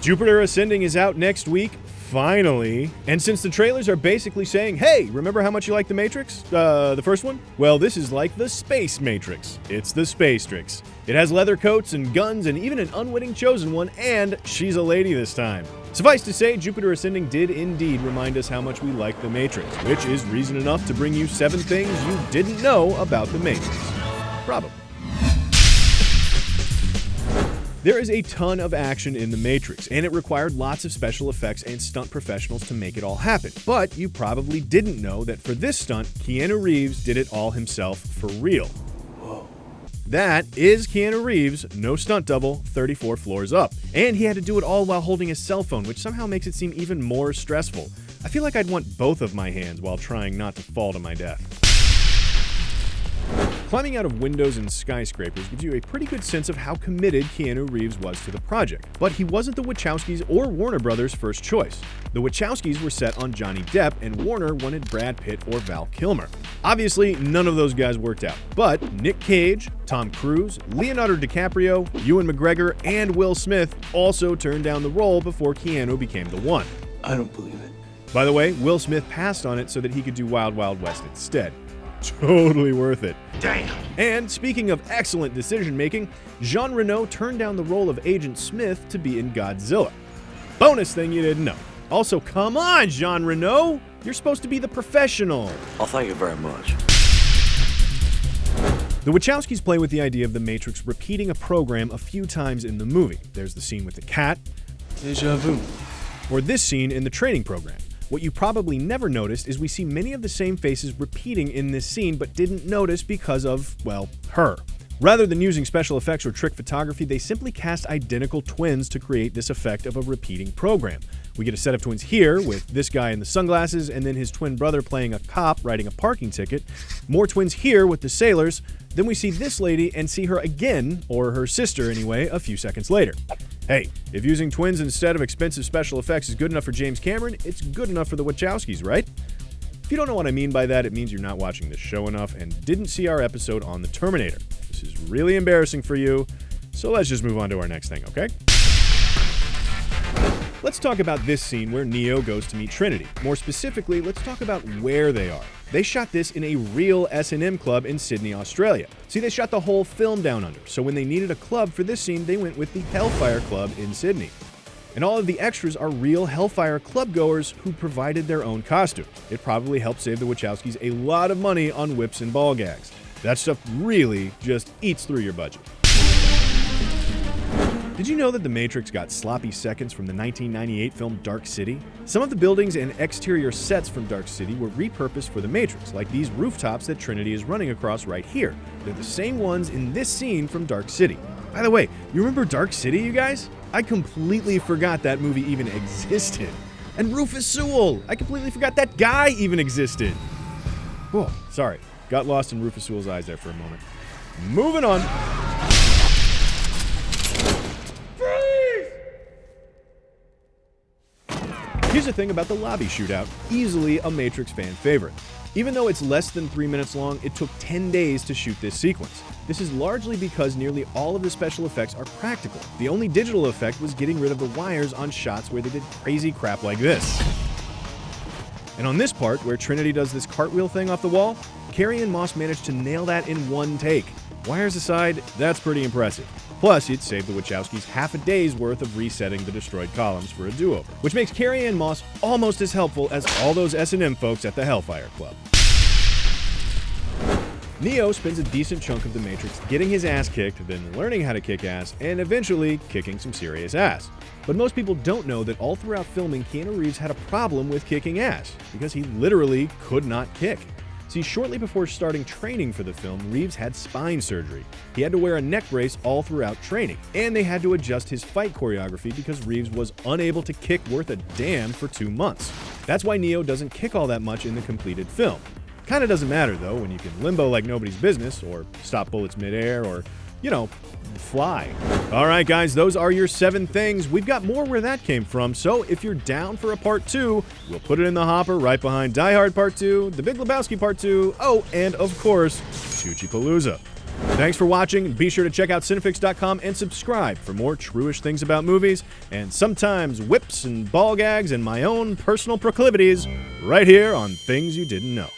Jupiter Ascending is out next week, finally. And since the trailers are basically saying, hey, remember how much you liked The Matrix? The first one? Well, this is like the Space Matrix. It's the Spacetrix. It has leather coats and guns and even an unwitting chosen one, and she's a lady this time. Suffice to say, Jupiter Ascending did indeed remind us how much we like The Matrix, which is reason enough to bring you 7 things you didn't know about The Matrix. Probably. There is a ton of action in The Matrix, and it required lots of special effects and stunt professionals to make it all happen. But you probably didn't know that for this stunt, Keanu Reeves did it all himself for real. Whoa. That is Keanu Reeves, no stunt double, 34 floors up. And he had to do it all while holding his cell phone, which somehow makes it seem even more stressful. I feel like I'd want both of my hands while trying not to fall to my death. Climbing out of windows and skyscrapers gives you a pretty good sense of how committed Keanu Reeves was to the project. But he wasn't the Wachowskis or Warner Brothers' first choice. The Wachowskis were set on Johnny Depp, and Warner wanted Brad Pitt or Val Kilmer. Obviously, none of those guys worked out. But Nick Cage, Tom Cruise, Leonardo DiCaprio, Ewan McGregor, and Will Smith also turned down the role before Keanu became the one. I don't believe it. By the way, Will Smith passed on it so that he could do Wild Wild West instead. Totally worth it. Damn. And speaking of excellent decision-making, Jean Reno turned down the role of Agent Smith to be in Godzilla. Bonus thing you didn't know. Also, come on, Jean Reno! You're supposed to be the professional. Well, thank you very much. The Wachowskis play with the idea of The Matrix repeating a program a few times in the movie. There's the scene with the cat. Deja vu. Or this scene in the training program. What you probably never noticed is we see many of the same faces repeating in this scene, but didn't notice because of, well, her. Rather than using special effects or trick photography, they simply cast identical twins to create this effect of a repeating program. We get a set of twins here, with this guy in the sunglasses, and then his twin brother playing a cop writing a parking ticket. More twins here with the sailors. Then we see this lady and see her again, or her sister anyway, a few seconds later. Hey, if using twins instead of expensive special effects is good enough for James Cameron, it's good enough for the Wachowskis, right? If you don't know what I mean by that, it means you're not watching this show enough and didn't see our episode on the Terminator. This is really embarrassing for you, so let's just move on to our next thing, okay? Let's talk about this scene where Neo goes to meet Trinity. More specifically, let's talk about where they are. They shot this in a real S&M club in Sydney, Australia. See, they shot the whole film down under, so when they needed a club for this scene, they went with the Hellfire Club in Sydney. And all of the extras are real Hellfire Club goers who provided their own costumes. It probably helped save the Wachowskis a lot of money on whips and ball gags. That stuff really just eats through your budget. Did you know that The Matrix got sloppy seconds from the 1998 film Dark City? Some of the buildings and exterior sets from Dark City were repurposed for The Matrix, like these rooftops that Trinity is running across right here. They're the same ones in this scene from Dark City. By the way, you remember Dark City, you guys? I completely forgot that movie even existed. And Rufus Sewell! I completely forgot that guy even existed. Whoa, sorry. Got lost in Rufus Sewell's eyes there for a moment. Moving on. Here's the thing about the lobby shootout, easily a Matrix fan favorite. Even though it's less than 3 minutes long, it took 10 days to shoot this sequence. This is largely because nearly all of the special effects are practical. The only digital effect was getting rid of the wires on shots where they did crazy crap like this. And on this part, where Trinity does this cartwheel thing off the wall, Carrie and Moss managed to nail that in one take. Wires aside, that's pretty impressive. Plus, it saved the Wachowskis half a day's worth of resetting the destroyed columns for a do-over, which makes Carrie Ann Moss almost as helpful as all those S&M folks at the Hellfire Club. Neo spends a decent chunk of The Matrix getting his ass kicked, then learning how to kick ass, and eventually kicking some serious ass. But most people don't know that all throughout filming, Keanu Reeves had a problem with kicking ass, because he literally could not kick. See, shortly before starting training for the film, Reeves had spine surgery. He had to wear a neck brace all throughout training, and they had to adjust his fight choreography because Reeves was unable to kick worth a damn for 2 months. That's why Neo doesn't kick all that much in the completed film. Kinda doesn't matter though when you can limbo like nobody's business, or stop bullets midair, or, fly. Alright guys, those are your 7 things. We've got more where that came from, so if you're down for a part 2, we'll put it in the hopper right behind Die Hard Part 2, The Big Lebowski Part 2, oh, and of course, Choochie Palooza. Thanks for watching, and be sure to check out Cinefix.com and subscribe for more true-ish things about movies, and sometimes whips and ball gags and my own personal proclivities right here on Things You Didn't Know.